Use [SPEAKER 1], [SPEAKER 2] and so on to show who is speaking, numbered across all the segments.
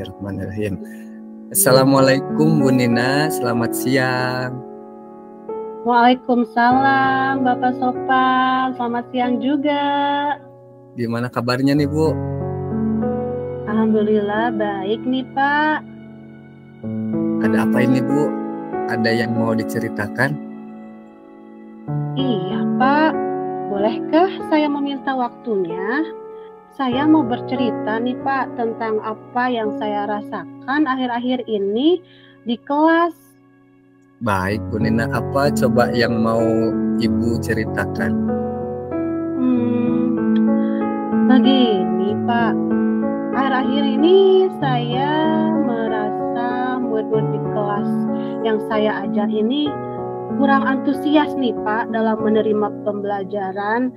[SPEAKER 1] Bismillahirrahmanirrahim. Assalamualaikum Bu Nina, selamat siang.
[SPEAKER 2] Waalaikumsalam Bapak Sopal, selamat siang juga.
[SPEAKER 1] Gimana kabarnya nih Bu?
[SPEAKER 2] Alhamdulillah baik nih Pak.
[SPEAKER 1] Ada apa ini Bu? Ada yang mau diceritakan?
[SPEAKER 2] Iya Pak, bolehkah saya meminta waktunya? Saya mau bercerita nih Pak tentang apa yang saya rasakan akhir-akhir ini di kelas.
[SPEAKER 1] Baik Bu Nina, apa coba yang mau Ibu ceritakan?
[SPEAKER 2] Begini Pak, akhir-akhir ini saya merasa murid-murid di kelas yang saya ajar ini kurang antusias nih Pak dalam menerima pembelajaran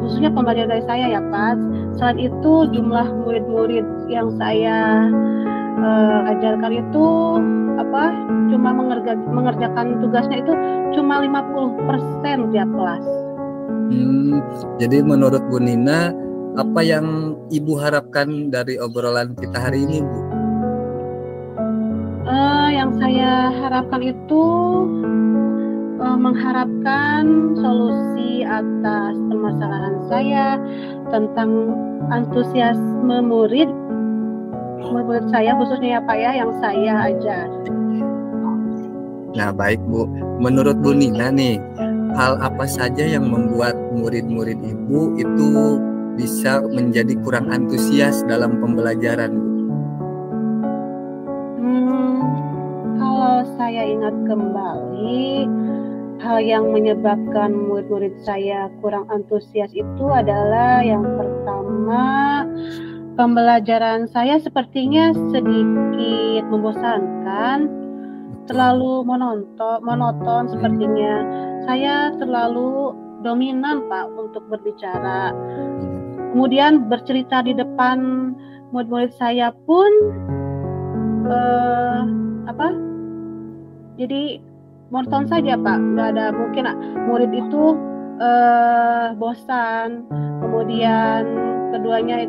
[SPEAKER 2] khususnya pembelajaran dari saya ya Pak. Selain itu jumlah murid-murid yang saya ajarkan itu cuma mengerjakan tugasnya itu cuma 50% tiap kelas.
[SPEAKER 1] Jadi menurut Bu Nina, apa yang Ibu harapkan dari obrolan kita hari ini Bu?
[SPEAKER 2] Yang saya harapkan itu mengharapkan solusi atas permasalahan saya tentang antusiasme murid saya khususnya ya Pak ya yang saya ajar.
[SPEAKER 1] Nah baik Bu, menurut Bu Nina nih, hal apa saja yang membuat murid-murid Ibu itu bisa menjadi kurang antusias dalam pembelajaran Bu?
[SPEAKER 2] Kalau saya ingat kembali, hal yang menyebabkan murid-murid saya kurang antusias itu adalah yang pertama, pembelajaran saya sepertinya sedikit membosankan, terlalu monoton sepertinya. Saya terlalu dominan Pak untuk berbicara. Kemudian bercerita di depan murid-murid saya pun jadi monoton saja Pak, nggak ada mungkin murid itu bosan. Kemudian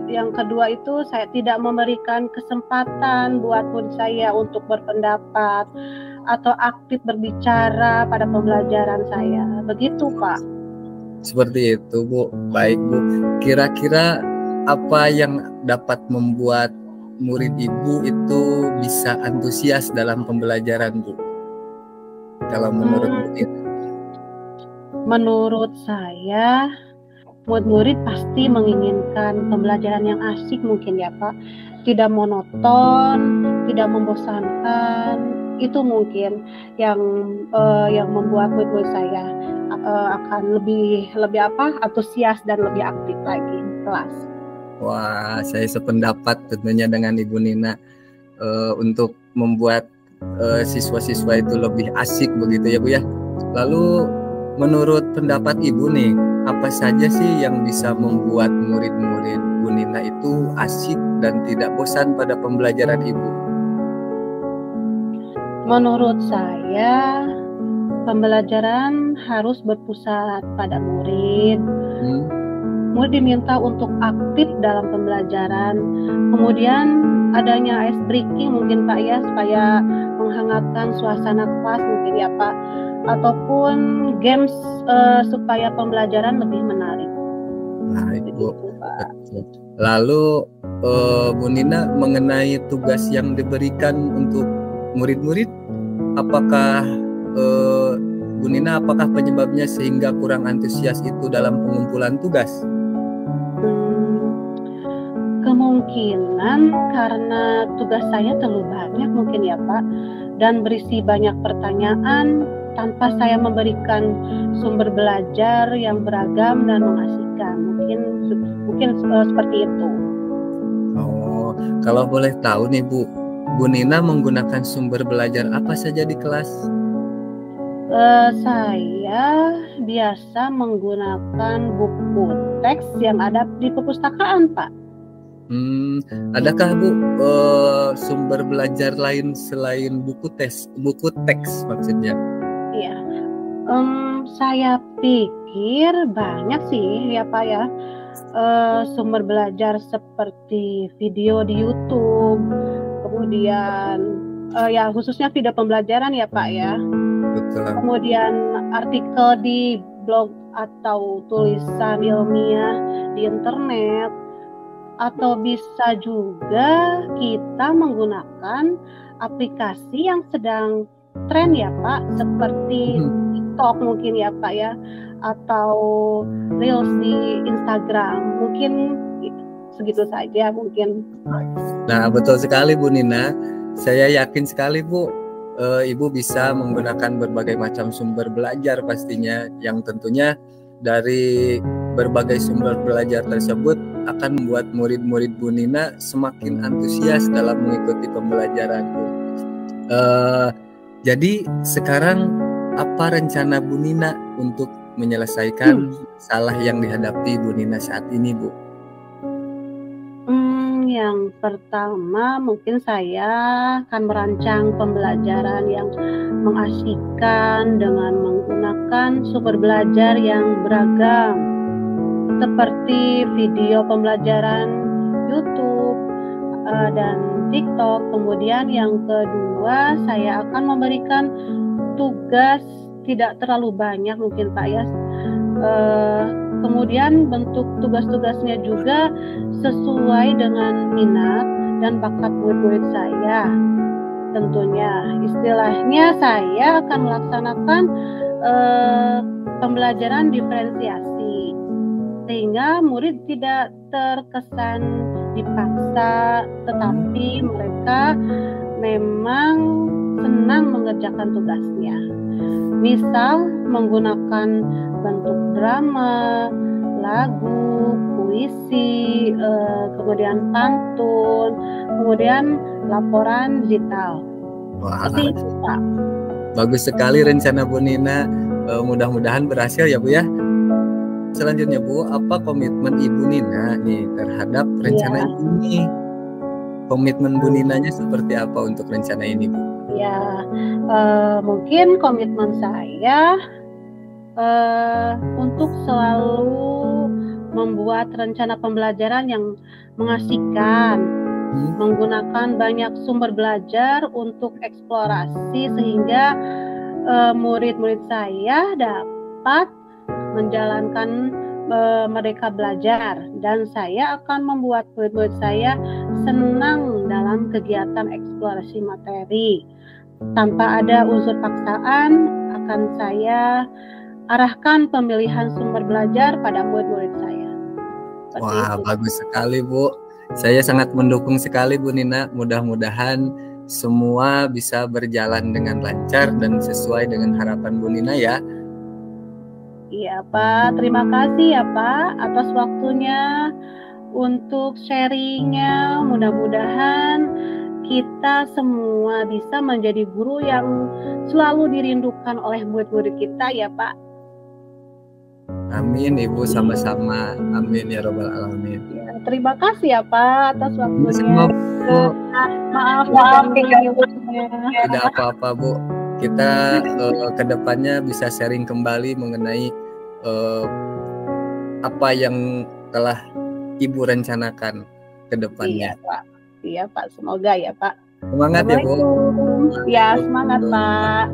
[SPEAKER 2] yang kedua itu saya tidak memberikan kesempatan buat murid saya untuk berpendapat atau aktif berbicara pada pembelajaran saya. Begitu Pak.
[SPEAKER 1] Seperti itu Bu. Baik Bu, kira-kira apa yang dapat membuat murid Ibu itu bisa antusias dalam pembelajaran Bu? Kalau menurut Bu Nina?
[SPEAKER 2] Menurut saya, murid-murid pasti menginginkan pembelajaran yang asik mungkin ya Pak, tidak monoton, tidak membosankan. Itu mungkin yang membuat murid-murid saya akan lebih antusias dan lebih aktif lagi di kelas.
[SPEAKER 1] Wah, saya sependapat tentunya dengan Ibu Nina untuk membuat siswa-siswa itu lebih asik begitu ya Bu ya. Lalu menurut pendapat Ibu nih, apa saja sih yang bisa membuat murid-murid Bu Nina itu asik dan tidak bosan pada pembelajaran Ibu?
[SPEAKER 2] Menurut saya, pembelajaran harus berpusat pada murid. Murid diminta untuk aktif dalam pembelajaran. Kemudian adanya ice breaking mungkin Pak ya, supaya menghangatkan suasana kelas mungkin ya Pak. Ataupun games supaya pembelajaran lebih menarik.
[SPEAKER 1] Nah itu Pak. Lalu Bu Nina mengenai tugas yang diberikan untuk murid-murid, apakah Bu Nina penyebabnya sehingga kurang antusias itu dalam pengumpulan tugas?
[SPEAKER 2] Kemungkinan karena tugas saya terlalu banyak mungkin ya Pak, dan berisi banyak pertanyaan tanpa saya memberikan sumber belajar yang beragam dan mengasihkan. Mungkin seperti itu.
[SPEAKER 1] Oh, kalau boleh tahu nih Bu Nina menggunakan sumber belajar apa saja di kelas?
[SPEAKER 2] Saya biasa menggunakan buku teks yang ada di perpustakaan Pak.
[SPEAKER 1] Adakah Bu sumber belajar lain selain buku teks maksudnya?
[SPEAKER 2] Iya, saya pikir banyak sih ya Pak ya. sumber belajar seperti video di YouTube, kemudian ya khususnya video pembelajaran ya Pak ya.
[SPEAKER 1] Betul.
[SPEAKER 2] Kemudian artikel di blog atau tulisan ilmiah di internet, atau bisa juga kita menggunakan aplikasi yang sedang tren ya Pak, seperti TikTok mungkin ya Pak ya, atau Reels di Instagram. Mungkin segitu saja mungkin.
[SPEAKER 1] Nah, betul sekali Bu Nina. Saya yakin sekali Bu, Ibu bisa menggunakan berbagai macam sumber belajar pastinya, yang tentunya dari berbagai sumber belajar tersebut akan membuat murid-murid Bu Nina semakin antusias dalam mengikuti pembelajaran Bu. Jadi sekarang apa rencana Bu Nina untuk menyelesaikan masalah yang dihadapi Bu Nina saat ini Bu?
[SPEAKER 2] Yang pertama mungkin saya akan merancang pembelajaran yang mengasyikkan dengan menggunakan sumber belajar yang beragam seperti video pembelajaran YouTube dan TikTok. Kemudian yang kedua, saya akan memberikan tugas tidak terlalu banyak mungkin Pak ya. Kemudian bentuk tugas-tugasnya juga sesuai dengan minat dan bakat murid-murid saya. Tentunya istilahnya saya akan melaksanakan pembelajaran diferensiasi, sehingga murid tidak terkesan dipaksa, tetapi mereka memang senang mengerjakan tugasnya. Misal menggunakan bentuk drama, lagu, puisi, kemudian pantun, kemudian laporan digital.
[SPEAKER 1] Wah,
[SPEAKER 2] Seperti itu Pak.
[SPEAKER 1] Bagus sekali rencana Bu Nina. Mudah-mudahan berhasil ya Bu ya. Selanjutnya Bu, apa komitmen Ibu Nina nih terhadap rencana ini? Komitmen Bu Ninanya seperti apa untuk rencana ini Bu?
[SPEAKER 2] Ya, mungkin komitmen saya untuk selalu membuat rencana pembelajaran yang mengasihkan, menggunakan banyak sumber belajar untuk eksplorasi, sehingga murid-murid saya dapat menjalankan mereka belajar, dan saya akan membuat murid-murid saya senang dalam kegiatan eksplorasi materi. Tanpa ada unsur paksaan, akan saya arahkan pemilihan sumber belajar pada murid-murid saya.
[SPEAKER 1] Wah, bagus sekali Bu. Saya sangat mendukung sekali Bu Nina. Mudah-mudahan semua bisa berjalan dengan lancar dan sesuai dengan harapan Bu Nina ya.
[SPEAKER 2] Iya Pak, terima kasih ya Pak atas waktunya untuk sharingnya. Mudah-mudahan kita semua bisa menjadi guru yang selalu dirindukan oleh murid-murid kita ya Pak.
[SPEAKER 1] Amin Ibu, sama-sama. Amin ya Rabbal Alamin.
[SPEAKER 2] Ya, terima kasih ya Pak atas waktunya.
[SPEAKER 1] Maaf tidak apa-apa Bu. Kita kedepannya bisa sharing kembali mengenai apa yang telah Ibu rencanakan ke depannya.
[SPEAKER 2] Iya Pak, iya Pak, semoga ya Pak.
[SPEAKER 1] Semangat ya Bu.
[SPEAKER 2] Ya, semangat Pak.